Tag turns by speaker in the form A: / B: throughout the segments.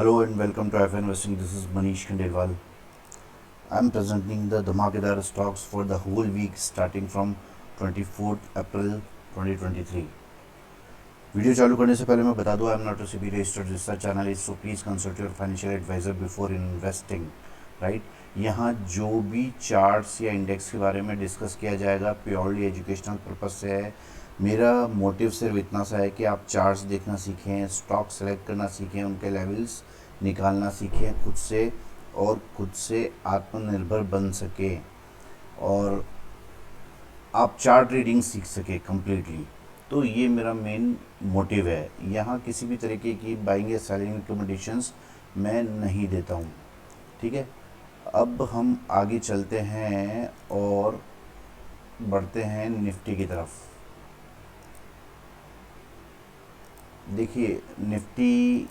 A: Hello and welcome to IFA Investing. This is Manish Khandelwal. I am presenting the Dhamakedar stocks for the whole week starting from 24th April 2023. Video चालू करने से पहले मैं बता दूं, I am not a SEBI registered research analyst, so please consult your financial advisor before investing, right. यहाँ जो भी चार्ट्स या इंडेक्स के बारे में डिस्कस किया जाएगा प्योरली एजुकेशनल पर्पज से है। मेरा मोटिव सिर्फ इतना सा है कि आप चार्ट्स देखना सीखें, स्टॉक सेलेक्ट करना सीखें, उनके लेवल्स निकालना सीखें खुद से, और खुद से आत्मनिर्भर बन सके और आप चार्ट रीडिंग सीख सके कम्प्लीटली। तो ये मेरा मेन मोटिव है। यहाँ किसी भी तरीके की बाइंग या सेलिंग रिकमेंडेशंस मैं नहीं देता हूँ, ठीक है। अब हम आगे चलते हैं और बढ़ते हैं निफ्टी की तरफ। देखिए निफ्टी,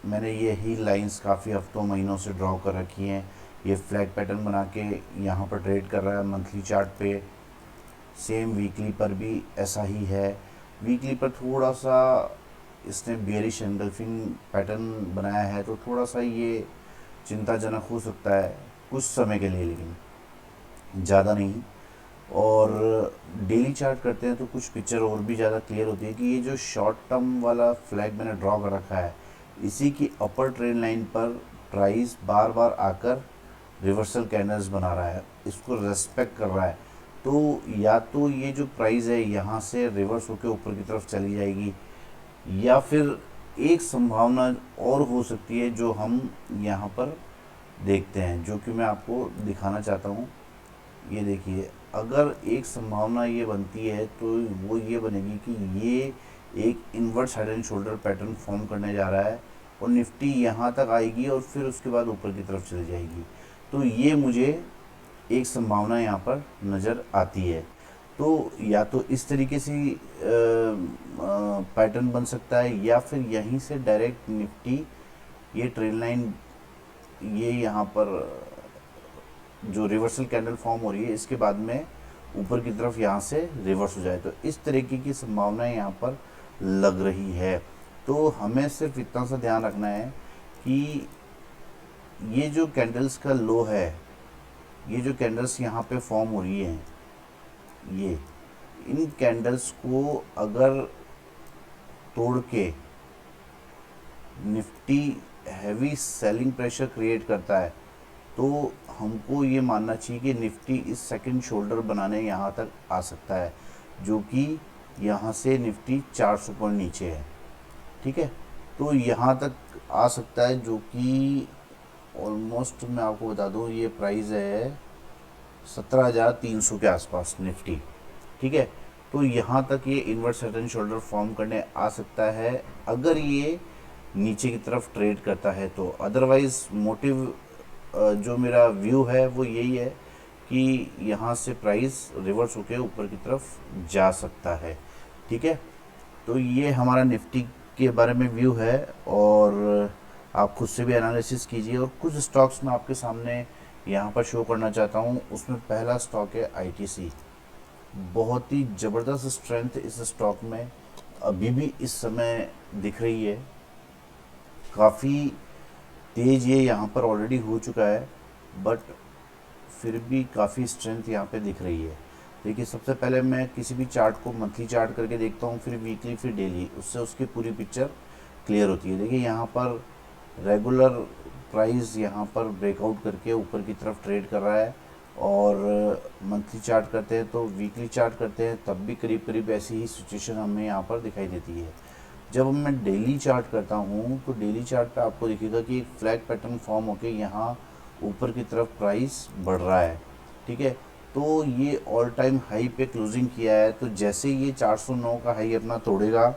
A: मैंने यही लाइंस काफ़ी हफ्तों महीनों से ड्रॉ कर रखी हैं। ये फ्लैग पैटर्न बना के यहाँ पर ट्रेड कर रहा है मंथली चार्ट पे, सेम वीकली पर भी ऐसा ही है। वीकली पर थोड़ा सा इसने बेयरिश एंगल्फिंग पैटर्न बनाया है, तो थोड़ा सा ये चिंताजनक हो सकता है कुछ समय के लिए, लेकिन ज़्यादा नहीं। और डेली चार्ट करते हैं तो कुछ पिक्चर और भी ज़्यादा क्लियर होती है कि ये जो शॉर्ट टर्म वाला फ्लैग मैंने ड्रॉ कर रखा है, इसी की अपर ट्रेंड लाइन पर प्राइस बार बार आकर रिवर्सल कैंडल्स बना रहा है, इसको रेस्पेक्ट कर रहा है। तो या तो ये जो प्राइस है यहाँ से रिवर्स होकर ऊपर की तरफ चली जाएगी, या फिर एक संभावना और हो सकती है जो हम यहाँ पर देखते हैं, जो कि मैं आपको दिखाना चाहता हूँ। ये देखिए, अगर एक संभावना ये बनती है तो वो ये बनेगी कि ये एक invert side and shoulder pattern form करने जा रहा है और निफ्टी यहाँ तक आएगी और फिर उसके बाद ऊपर की तरफ चली जाएगी। तो ये मुझे एक संभावना यहाँ पर नज़र आती है। तो या तो इस तरीके से पैटर्न बन सकता है, या फिर यहीं से डायरेक्ट निफ्टी ये ट्रेंड लाइन, ये यहाँ पर जो रिवर्सल कैंडल फॉर्म हो रही है, इसके बाद में ऊपर की तरफ यहाँ से रिवर्स हो जाए। तो इस तरीके की संभावनाएं यहाँ पर लग रही है। तो हमें सिर्फ इतना सा ध्यान रखना है कि ये जो कैंडल्स का लो है, ये जो कैंडल्स यहाँ पे फॉर्म हो रही हैं, ये इन कैंडल्स को अगर तोड़ के Nifty heavy selling pressure create करता है, तो हमको ये मानना चाहिए कि निफ्टी इस सेकंड शोल्डर बनाने यहाँ तक आ सकता है, जो कि यहाँ से निफ्टी 400 पॉइंट नीचे है, ठीक है। तो यहाँ तक आ सकता है, जो कि ऑलमोस्ट मैं आपको बता दूँ ये प्राइस है 17,300 के आसपास निफ्टी, ठीक है। तो यहाँ तक ये invert side and shoulder form करने आ सकता है अगर ये नीचे की तरफ ट्रेड करता है तो। अदरवाइज़ मोटिव जो मेरा व्यू है वो यही है कि यहाँ से प्राइस रिवर्स होकर ऊपर की तरफ जा सकता है, ठीक है। तो ये हमारा निफ्टी के बारे में व्यू है, और आप खुद से भी एनालिसिस कीजिए। और कुछ स्टॉक्स मैं आपके सामने यहाँ पर शो करना चाहता हूँ। उसमें पहला स्टॉक है आईटीसी। बहुत ही ज़बरदस्त स्ट्रेंथ इस स्टॉक में अभी भी इस समय दिख रही है। काफ़ी तेज ये यहाँ पर ऑलरेडी हो चुका है, बट फिर भी काफ़ी स्ट्रेंथ यहाँ पे दिख रही है। देखिए, सबसे पहले मैं किसी भी चार्ट को मंथली चार्ट करके देखता हूँ, फिर वीकली, फिर डेली, उससे उसकी पूरी पिक्चर क्लियर होती है। देखिए यहाँ पर रेगुलर प्राइस यहाँ पर ब्रेकआउट करके ऊपर की तरफ ट्रेड कर रहा है, और मंथली चार्ट करते हैं तो वीकली चार्ट करते हैं तब भी करीब करीब ऐसी ही सिचुएशन हमें यहाँ पर दिखाई देती है। जब मैं डेली चार्ट करता हूँ तो डेली चार्ट पे आपको दिखेगा कि एक फ्लैग पैटर्न फॉर्म होके यहाँ ऊपर की तरफ प्राइस बढ़ रहा है, ठीक है। तो ये ऑल टाइम हाई पे क्लोजिंग किया है, तो जैसे ये 409 का हाई अपना तोड़ेगा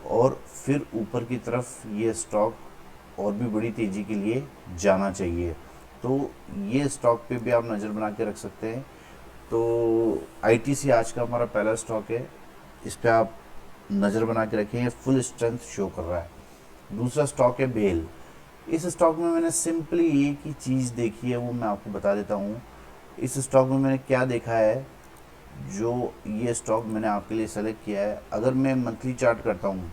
A: और फिर ऊपर की तरफ ये स्टॉक और भी बड़ी तेज़ी के लिए जाना चाहिए। तो ये स्टॉक पे भी आप नज़र बना के रख सकते हैं। तो आईटीसी आज का हमारा पहला स्टॉक है, इस पर आप नज़र बना के रखें, ये फुल स्ट्रेंथ शो कर रहा है। दूसरा स्टॉक है बेल। इस स्टॉक में मैंने सिंपली एक ही चीज़ देखी है, वो मैं आपको बता देता हूँ। इस स्टॉक में मैंने क्या देखा है, जो ये स्टॉक मैंने आपके लिए सेलेक्ट किया है। अगर मैं मंथली चार्ट करता हूँ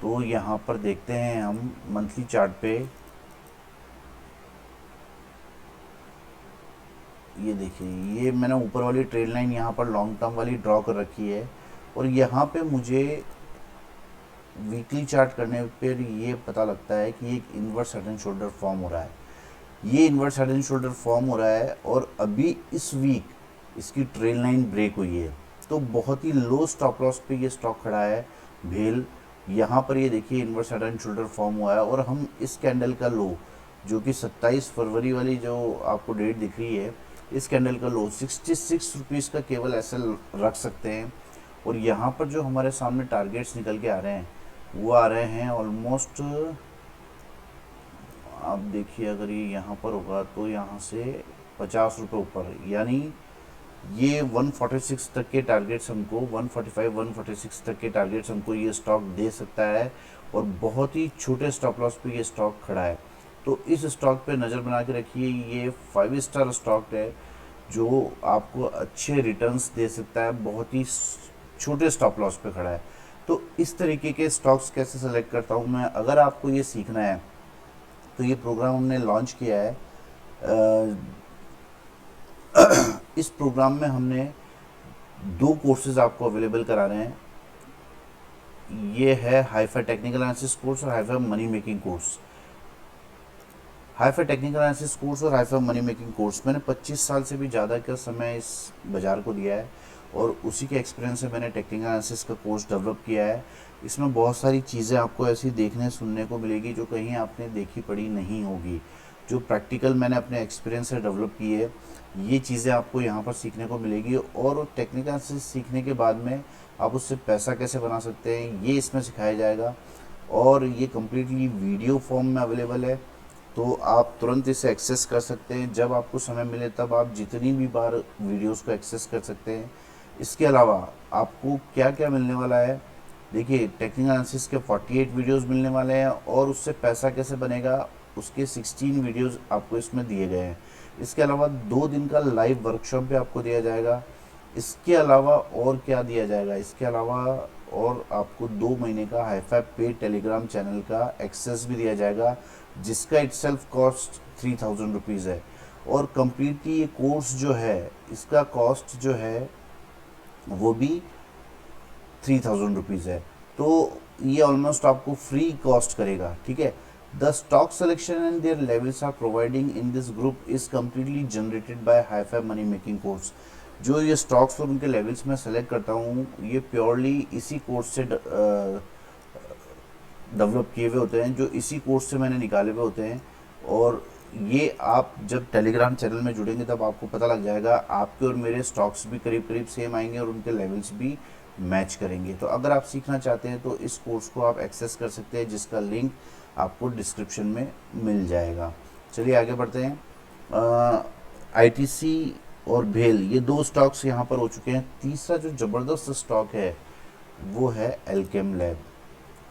A: तो यहाँ पर देखते हैं हम मंथली चार्ट पे, ये देखिए ये मैंने ऊपर वाली ट्रेड लाइन यहाँ पर लॉन्ग टर्म वाली ड्रॉ कर रखी है, और यहाँ पे मुझे वीकली चार्ट करने पर ये पता लगता है कि एक inverse head and shoulder form हो रहा है। ये inverse head and shoulder form हो रहा है और अभी इस वीक इसकी ट्रेल लाइन ब्रेक हुई है, तो बहुत ही लो स्टॉप लॉस पे ये स्टॉक खड़ा है भेल। यहाँ पर ये देखिए inverse head and shoulder form हुआ है, और हम इस कैंडल का लो जो कि 27 फरवरी वाली जो आपको डेट दिख रही है, इस कैंडल का लो 66 रुपीज़ का केवल ऐसे रख सकते हैं। और यहाँ पर जो हमारे सामने टारगेट्स निकल के आ रहे हैं वो आ रहे हैं ऑलमोस्ट, आप देखिए अगर ये यहाँ पर होगा तो यहाँ से 50 रुपये ऊपर, यानी ये 146 तक के टारगेट्स हमको, 145 146 तक के टारगेट्स हमको ये स्टॉक दे सकता है, और बहुत ही छोटे स्टॉप लॉस पे ये स्टॉक खड़ा है। तो इस स्टॉक पे नज़र बना के रखिए, ये 5 स्टार स्टॉक है जो आपको अच्छे रिटर्न्स दे सकता है, बहुत ही छोटे स्टॉप लॉस पे खड़ा है। तो इस तरीके के स्टॉक्स कैसे सेलेक्ट करता हूँ मैं, अगर आपको ये सीखना है तो ये प्रोग्राम हमने लॉन्च किया है। इस प्रोग्राम में हमने 2 कोर्सेज आपको अवेलेबल करा रहे हैं। ये है हाईफाई टेक्निकल एनालिसिस कोर्स और hifi money making course. Hifi technical analysis course और हाईफाई मनी मेकिंग कोर्स मैंने 25 साल से भी ज़्यादा का समय इस बाज़ार को दिया है, और उसी के एक्सपीरियंस से मैंने टेक्निकल एनालिसिस का कोर्स डेवलप किया है। इसमें बहुत सारी चीज़ें आपको ऐसी देखने सुनने को मिलेगी जो कहीं आपने देखी पड़ी नहीं होगी, जो प्रैक्टिकल मैंने अपने एक्सपीरियंस से डेवलप की है, ये चीज़ें आपको यहाँ पर सीखने को मिलेगी। और टेक्निकल एनालिसिस सीखने के बाद में आप उससे पैसा कैसे बना सकते हैं ये इसमें सिखाया जाएगा, और ये कम्प्लीटली वीडियो फॉर्म में अवेलेबल है, तो आप तुरंत इसे एक्सेस कर सकते हैं। जब आपको समय मिले तब आप जितनी भी बार वीडियोस को एक्सेस कर सकते हैं। इसके अलावा आपको क्या क्या मिलने वाला है, देखिए टेक्निकल एनालिसिस के 48 वीडियोस मिलने वाले हैं, और उससे पैसा कैसे बनेगा उसके 16 वीडियोस आपको इसमें दिए गए हैं। इसके अलावा 2 दिन का लाइव वर्कशॉप भी आपको दिया जाएगा। इसके अलावा और क्या दिया जाएगा, इसके अलावा और आपको 2 महीने का हाईफाई पे टेलीग्राम चैनल का एक्सेस भी दिया जाएगा, जिसका इटसेल्फ कॉस्ट 3000 रुपीज़ है। और कम्प्लीटली ये कोर्स जो है इसका कॉस्ट जो है वो भी 3000 रुपीज़ है, तो ये ऑलमोस्ट आपको फ्री कॉस्ट करेगा, ठीक है। The stock selection and their levels are providing in this group is completely generated by hifi money making course. जो ये स्टॉक्स और उनके लेवल्स में सेलेक्ट करता हूँ ये प्योरली इसी कोर्स से डेवलप किए हुए होते हैं, जो इसी कोर्स से मैंने निकाले हुए होते हैं। और ये आप जब टेलीग्राम चैनल में जुड़ेंगे तब आपको पता लग जाएगा, आपके और मेरे स्टॉक्स भी करीब करीब सेम आएंगे और उनके लेवल्स भी मैच करेंगे। तो अगर आप सीखना चाहते हैं तो इस कोर्स को आप एक्सेस कर सकते हैं, जिसका लिंक आपको डिस्क्रिप्शन में मिल जाएगा। चलिए आगे बढ़ते हैं। आईटीसी और भेल ये 2 स्टॉक्स यहाँ पर हो चुके हैं। तीसरा जो ज़बरदस्त स्टॉक है वो है एल्केम लैब।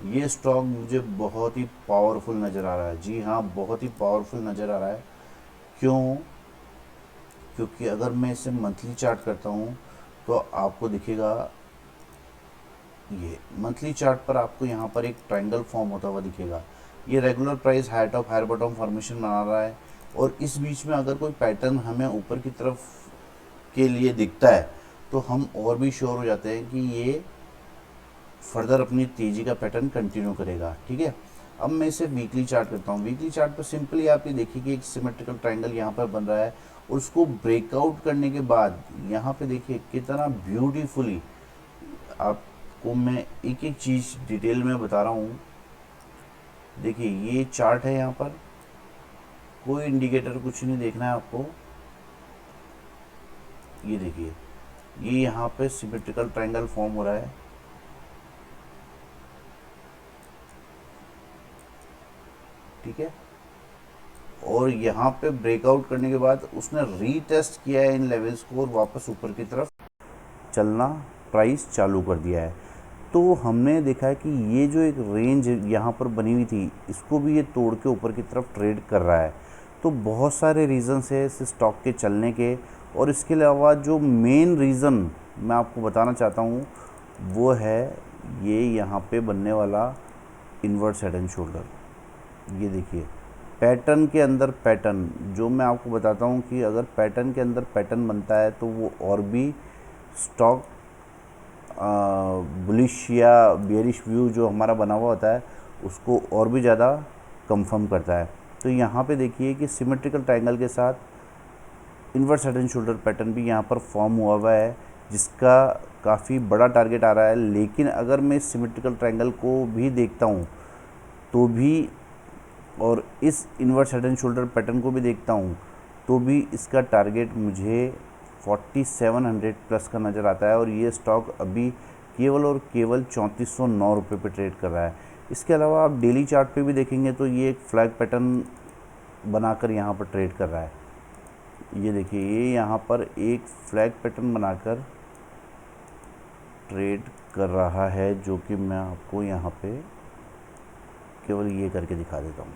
A: ये स्टॉक मुझे बहुत ही पावरफुल नज़र आ रहा है, जी हाँ बहुत ही पावरफुल नज़र आ रहा है। क्यों? क्योंकि अगर मैं इसे मंथली चार्ट करता हूँ तो आपको दिखेगा, ये मंथली चार्ट पर आपको यहाँ पर एक ट्रायंगल फॉर्म होता हुआ दिखेगा। ये regular price high top higher bottom formation बना रहा है, और इस बीच में अगर कोई पैटर्न हमें ऊपर की तरफ के लिए दिखता है तो हम और भी श्योर हो जाते हैं कि ये फर्दर अपनी तेज़ी का पैटर्न कंटिन्यू करेगा, ठीक है। अब मैं इसे वीकली चार्ट करता हूँ। वीकली चार्ट पर सिंपली आप ये देखिए कि एक सिमेट्रिकल ट्रायंगल यहाँ पर बन रहा है, और उसको ब्रेकआउट करने के बाद यहाँ पे देखिए कितना ब्यूटीफुली आपको मैं एक एक चीज़ डिटेल में बता रहा हूँ। देखिए ये चार्ट है, यहाँ पर कोई इंडिकेटर कुछ नहीं देखना है आपको। ये देखिए ये यहाँ पे सिमेट्रिकल ट्रायंगल फॉर्म हो रहा है, ठीक है। और यहाँ पे ब्रेकआउट करने के बाद उसने रीटेस्ट किया है इन लेवल्स को, और वापस ऊपर की तरफ चलना प्राइस चालू कर दिया है। तो हमने देखा है कि ये जो एक रेंज यहाँ पर बनी हुई थी इसको भी ये तोड़ के ऊपर की तरफ ट्रेड कर रहा है। तो बहुत सारे रीज़न्स है इस स्टॉक के चलने के, और इसके अलावा जो मेन रीज़न मैं आपको बताना चाहता हूँ वो है ये यहाँ पे बनने वाला इन्वर्स हेड एंड शोल्डर, ये देखिए पैटर्न के अंदर पैटर्न, जो मैं आपको बताता हूँ कि अगर पैटर्न के अंदर पैटर्न बनता है तो वो और भी स्टॉक बुलिश या बेयरिश व्यू जो हमारा बना हुआ होता है उसको और भी ज़्यादा कंफर्म करता है। तो यहाँ पे देखिए कि सिमेट्रिकल ट्रायंगल के साथ inverse head and shoulder pattern भी यहाँ पर फॉर्म हुआ है, जिसका काफ़ी बड़ा टारगेट आ रहा है। लेकिन अगर मैं इस सिमेट्रिकल ट्रायंगल को भी देखता हूँ तो भी, और इस inverse head and shoulder pattern को भी देखता हूँ तो भी इसका टारगेट मुझे 4700 प्लस का नज़र आता है, और ये स्टॉक अभी केवल और केवल 3409 रुपये पर ट्रेड कर रहा है। इसके अलावा आप डेली चार्ट पे भी देखेंगे तो ये एक फ्लैग पैटर्न बनाकर यहाँ पर ट्रेड कर रहा है। ये देखिए, ये यहाँ पर एक फ्लैग पैटर्न बनाकर ट्रेड कर रहा है, जो कि मैं आपको यहाँ पे केवल ये करके दिखा देता हूँ।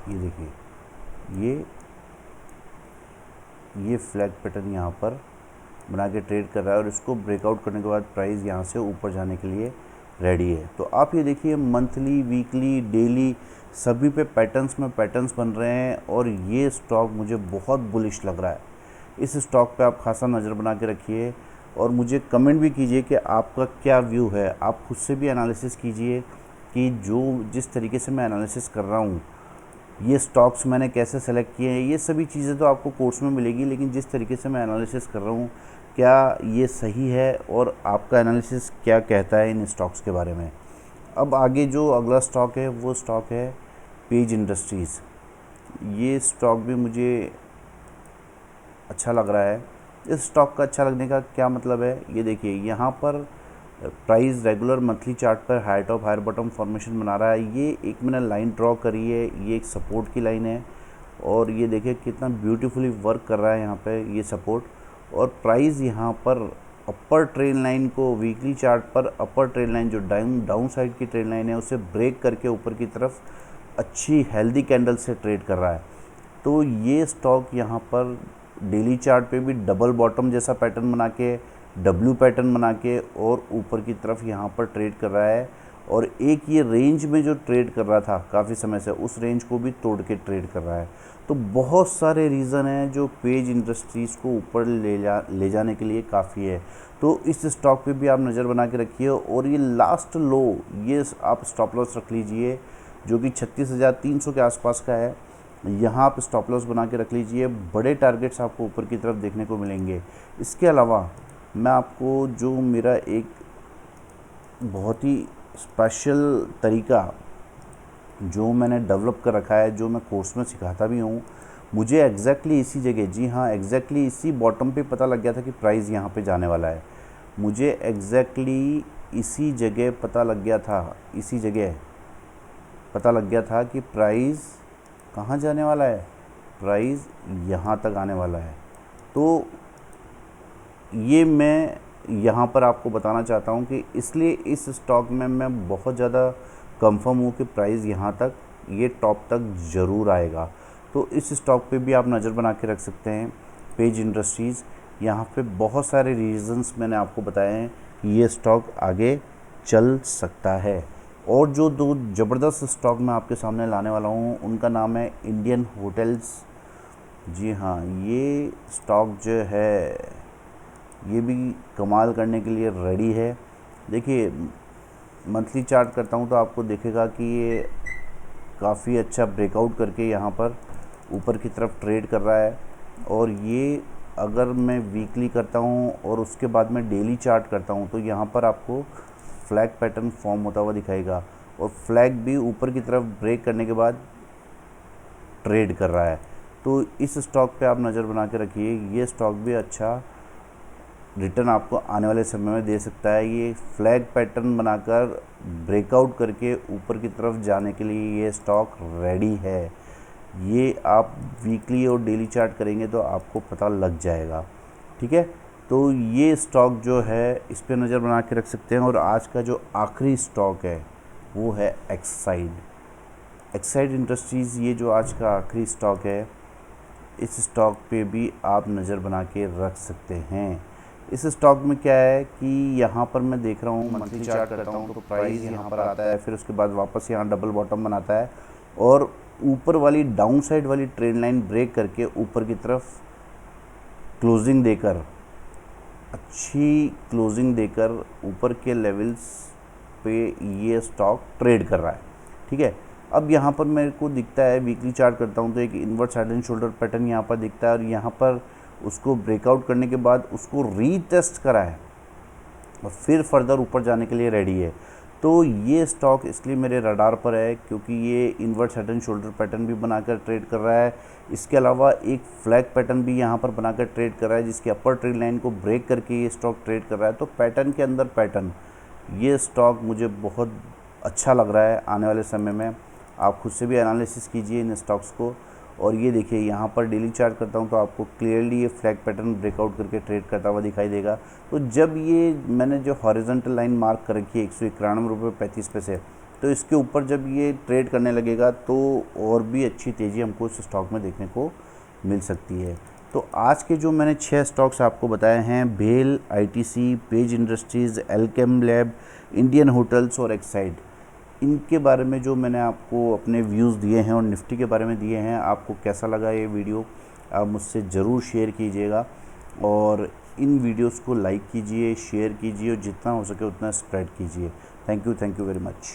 A: ये देखिए, ये फ्लैग पैटर्न यहाँ पर बना के ट्रेड कर रहा है, और इसको ब्रेकआउट करने के बाद प्राइस यहाँ से ऊपर जाने के लिए रेडी है। तो आप ये देखिए मंथली, वीकली, डेली सभी पे पैटर्न्स में पैटर्न्स बन रहे हैं, और ये स्टॉक मुझे बहुत बुलिश लग रहा है। इस स्टॉक पे आप खासा नज़र बना के रखिए, और मुझे कमेंट भी कीजिए कि आपका क्या व्यू है। आप खुद से भी एनालिसिस कीजिए कि जिस तरीके से मैं एनालिसिस कर रहा हूँ, ये स्टॉक्स मैंने कैसे सेलेक्ट किए हैं, ये सभी चीज़ें तो आपको कोर्स में मिलेगी, लेकिन जिस तरीके से मैं एनालिसिस कर रहा हूँ क्या ये सही है, और आपका एनालिसिस क्या कहता है इन स्टॉक्स के बारे में। अब आगे जो अगला स्टॉक है वो स्टॉक है पेज इंडस्ट्रीज़। ये स्टॉक भी मुझे अच्छा लग रहा है। इस स्टॉक का अच्छा लगने का क्या मतलब है, ये देखिए यहाँ पर प्राइस रेगुलर मंथली चार्ट पर high top higher bottom formation बना रहा है। ये एक मैंने लाइन ड्रॉ करी है, ये एक सपोर्ट की लाइन है, और ये देखिए कितना ब्यूटीफुली वर्क कर रहा है यहाँ पे ये सपोर्ट। और प्राइस यहाँ पर अपर ट्रेंड लाइन को, वीकली चार्ट पर अपर ट्रेंड लाइन जो डाउन साइड की ट्रेंड लाइन है उसे ब्रेक करके ऊपर की तरफ अच्छी हेल्दी कैंडल से ट्रेड कर रहा है। तो ये स्टॉक यहाँ पर डेली चार्ट पे भी डबल बॉटम जैसा पैटर्न बना के, डब्ल्यू पैटर्न बना के, और ऊपर की तरफ यहाँ पर ट्रेड कर रहा है। और एक ये रेंज में जो ट्रेड कर रहा था काफ़ी समय से, उस रेंज को भी तोड़ के ट्रेड कर रहा है। तो बहुत सारे रीज़न हैं जो पेज इंडस्ट्रीज़ को ऊपर ले जाने के लिए काफ़ी है। तो इस स्टॉक पे भी आप नज़र बना के रखिए, और ये लास्ट लो, ये आप स्टॉप लॉस रख लीजिए जो कि 36,300 के आसपास का है। यहाँ आप स्टॉप लॉस बना के रख लीजिए, बड़े टारगेट्स आपको ऊपर की तरफ देखने को मिलेंगे। इसके अलावा मैं आपको जो मेरा एक बहुत ही स्पेशल तरीका जो मैंने डेवलप कर रखा है, जो मैं कोर्स में सिखाता भी हूँ, मुझे एग्जैक्टली इसी जगह, जी हाँ एग्जैक्टली इसी बॉटम पे पता लग गया था कि प्राइस यहाँ पे जाने वाला है। मुझे एग्जैक्टली इसी जगह पता लग गया था, इसी जगह पता लग गया था कि प्राइस कहाँ जाने वाला है, प्राइस यहाँ तक आने वाला है। तो ये मैं यहाँ पर आपको बताना चाहता हूँ कि इसलिए इस स्टॉक में मैं बहुत ज़्यादा कंफर्म हूँ कि प्राइस यहाँ तक, ये टॉप तक ज़रूर आएगा। तो इस स्टॉक पे भी आप नज़र बना के रख सकते हैं, पेज इंडस्ट्रीज़। यहाँ पे बहुत सारे रीज़न्स मैंने आपको बताए हैं कि ये स्टॉक आगे चल सकता है। और जो दो ज़बरदस्त स्टॉक मैं आपके सामने लाने वाला हूँ उनका नाम है इंडियन होटल्स। जी हाँ, ये स्टॉक जो है ये भी कमाल करने के लिए रेडी है। देखिए मंथली चार्ट करता हूँ तो आपको दिखेगा कि ये काफ़ी अच्छा ब्रेकआउट करके यहाँ पर ऊपर की तरफ ट्रेड कर रहा है। और ये अगर मैं वीकली करता हूँ और उसके बाद में डेली चार्ट करता हूँ तो यहाँ पर आपको फ्लैग पैटर्न फॉर्म होता हुआ दिखाएगा, और फ्लैग भी ऊपर की तरफ ब्रेक करने के बाद ट्रेड कर रहा है। तो इस स्टॉक पे आप नज़र बना के रखिए, ये स्टॉक भी अच्छा रिटर्न आपको आने वाले समय में दे सकता है। ये फ्लैग पैटर्न बनाकर ब्रेकआउट करके ऊपर की तरफ जाने के लिए ये स्टॉक रेडी है। ये आप वीकली और डेली चार्ट करेंगे तो आपको पता लग जाएगा, ठीक है। तो ये स्टॉक जो है इस पर नज़र बना के रख सकते हैं। और आज का जो आखिरी स्टॉक है वो है एक्साइड इंडस्ट्रीज़। ये जो आज का आखिरी स्टॉक है, इस स्टॉक पे भी आप नज़र बना के रख सकते हैं। इस स्टॉक में क्या है कि यहाँ पर मैं देख रहा हूँ, मंथली चार्ट करता हूँ तो प्राइस यहाँ पर आता है, फिर उसके बाद वापस यहाँ डबल बॉटम बनाता है और ऊपर वाली डाउन साइड वाली ट्रेंड लाइन ब्रेक करके ऊपर की तरफ क्लोजिंग देकर, अच्छी क्लोजिंग देकर ऊपर के लेवल्स पे ये स्टॉक ट्रेड कर रहा है। ठीक है, अब यहाँ पर मेरे को दिखता है, वीकली चार्ट करता हूँ तो एक invert side and shoulder pattern यहाँ पर दिखता है और यहाँ पर उसको ब्रेकआउट करने के बाद उसको रीटेस्ट करा है और फिर फर्दर ऊपर जाने के लिए रेडी है। तो ये स्टॉक इसलिए मेरे रडार पर है क्योंकि ये invert side and shoulder pattern भी बनाकर ट्रेड कर रहा है। इसके अलावा एक फ्लैग पैटर्न भी यहाँ पर बनाकर ट्रेड कर रहा है जिसकी अपर ट्रेड लाइन को ब्रेक करके ये स्टॉक ट्रेड कर रहा है। तो पैटर्न के अंदर पैटर्न, ये स्टॉक मुझे बहुत अच्छा लग रहा है। आने वाले समय में आप खुद से भी एनालिसिस कीजिए इन स्टॉक्स को। और ये देखिए यहाँ पर डेली चार्ट करता हूँ तो आपको क्लियरली ये फ्लैग पैटर्न ब्रेकआउट करके ट्रेड करता हुआ दिखाई देगा। तो जब ये मैंने जो हॉरिजॉन्टल लाइन मार्क कर रखी है 191.35 रुपये, तो इसके ऊपर जब ये ट्रेड करने लगेगा तो और भी अच्छी तेज़ी हमको इस स्टॉक में देखने को मिल सकती है। तो आज के जो मैंने 6 स्टॉक्स आपको बताए हैं, भेल, ITC, page industries, Alkem lab, Indian hotels और एक्साइड, इनके बारे में जो मैंने आपको अपने व्यूज़ दिए हैं और निफ्टी के बारे में दिए हैं, आपको कैसा लगा ये वीडियो आप मुझसे ज़रूर शेयर कीजिएगा और इन वीडियोस को लाइक कीजिए, शेयर कीजिए और जितना हो सके उतना स्प्रेड कीजिए। Thank you very much.